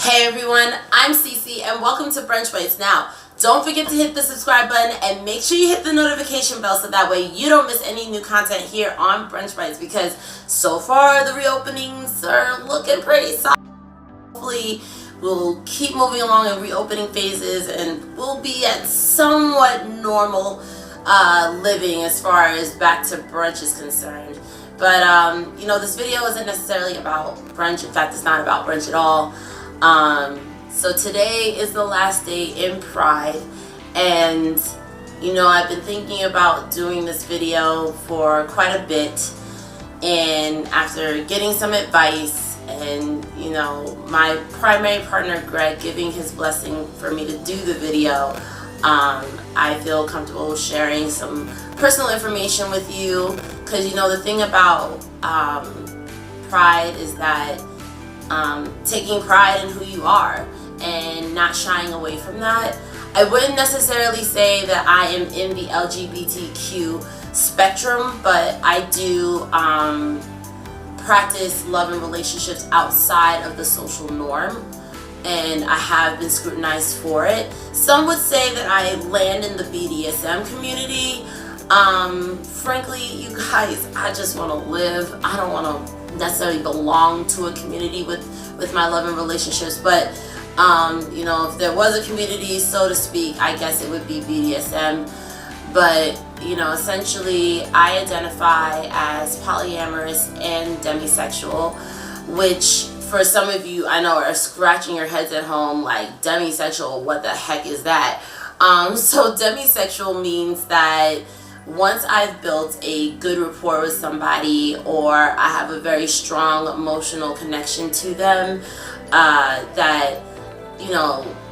Hey everyone, I'm Cece and welcome to Brunch Bites. Now, don't forget to hit the subscribe button and make sure you hit the notification bell so that way you don't miss any new content here on Brunch Bites, because so far the reopenings are looking pretty solid. Hopefully we'll keep moving along in reopening phases and we'll be at somewhat normal living as far as back to brunch is concerned. But this video isn't necessarily about brunch. In fact, it's not about brunch at all. So today is the last day in Pride, and I've been thinking about doing this video for quite a bit, and after getting some advice and my primary partner Greg giving his blessing for me to do the video, I feel comfortable sharing some personal information with you, because the thing about Pride is that taking pride in who you are and not shying away from that. I wouldn't necessarily say that I am in the LGBTQ spectrum, but I do practice love and relationships outside of the social norm, and I have been scrutinized for it. Some would say that I land in the BDSM community. Frankly, you guys, I just want to live. I don't want to necessarily belong to a community with my love and relationships, but if there was a community, so to speak, I guess it would be BDSM. But essentially I identify as polyamorous and demisexual, which for some of you I know are scratching your heads at home like, demisexual, what the heck is that? So demisexual means that once I've built a good rapport with somebody, or I have a very strong emotional connection to them, that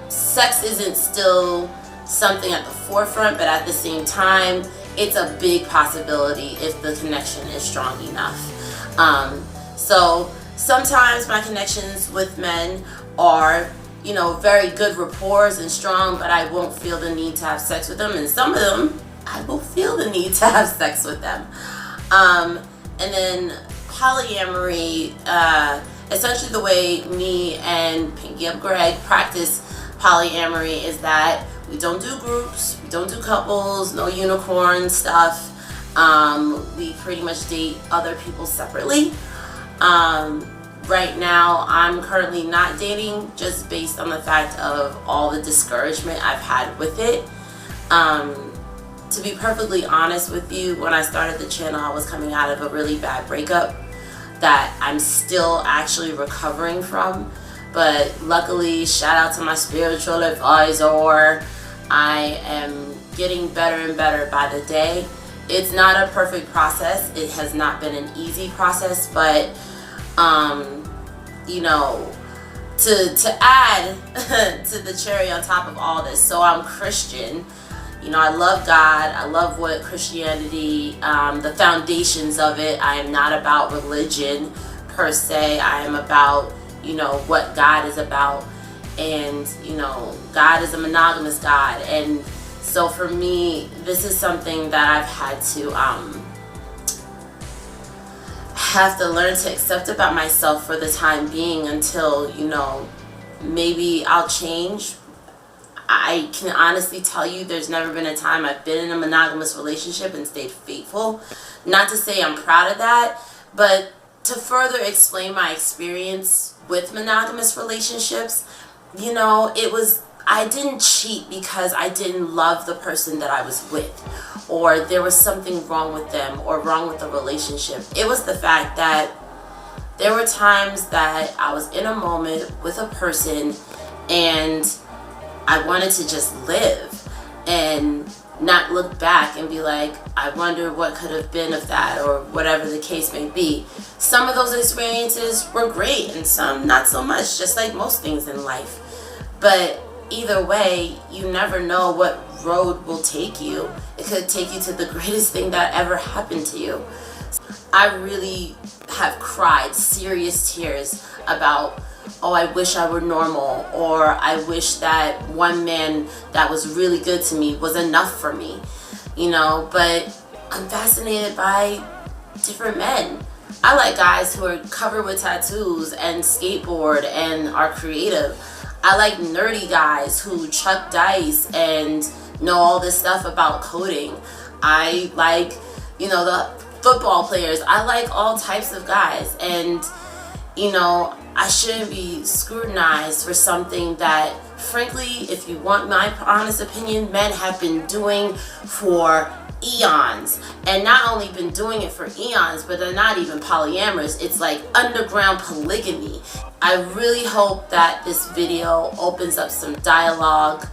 sex isn't still something at the forefront, but at the same time it's a big possibility if the connection is strong enough. So sometimes my connections with men are very good rapports and strong, but I won't feel the need to have sex with them, and some of them I will feel the need to have sex with them. And then polyamory, essentially the way me and Pinky Up Greg practice polyamory is that we don't do groups, we don't do couples, no unicorn stuff. We pretty much date other people separately. Right now I'm currently not dating, just based on the fact of all the discouragement I've had with it. To be perfectly honest with you, when I started the channel, I was coming out of a really bad breakup that I'm still actually recovering from. But luckily, shout out to my spiritual advisor, I am getting better and better by the day. It's not a perfect process. It has not been an easy process, but to add to the cherry on top of all this, so I'm Christian. I love God. I love what Christianity, the foundations of it. I am not about religion per se. I am about, what God is about. And, God is a monogamous God. And so for me, this is something that I've had to learn to accept about myself for the time being, until, maybe I'll change. I can honestly tell you there's never been a time I've been in a monogamous relationship and stayed faithful. Not to say I'm proud of that, but to further explain my experience with monogamous relationships, I didn't cheat because I didn't love the person that I was with, or there was something wrong with them or wrong with the relationship. It was the fact that there were times that I was in a moment with a person and I wanted to just live and not look back and be like, I wonder what could have been of that, or whatever the case may be. Some of those experiences were great and some not so much, just like most things in life. But either way, you never know what road will take you. It could take you to the greatest thing that ever happened to you. I really have cried serious tears about, oh, I wish I were normal, or I wish that one man that was really good to me was enough for me, but I'm fascinated by different men. I like guys who are covered with tattoos and skateboard and are creative. I like nerdy guys who chuck dice and know all this stuff about coding. I like, the football players. I like all types of guys, and I shouldn't be scrutinized for something that, frankly, if you want my honest opinion, men have been doing for eons. And not only been doing it for eons, but they're not even polyamorous. It's like underground polygamy. I really hope that this video opens up some dialogue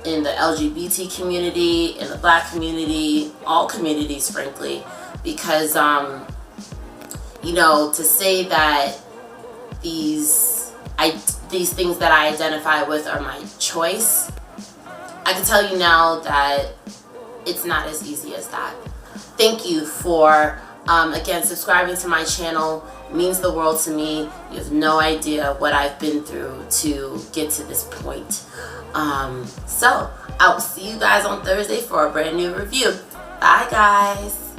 in the LGBT community, in the Black community, all communities, frankly, because to say that these things that I identify with are my choice, I can tell you now that it's not as easy as that. Thank you for, again, subscribing to my channel. It means the world to me. You have no idea what I've been through to get to this point. So, I will see you guys on Thursday for a brand new review. Bye, guys.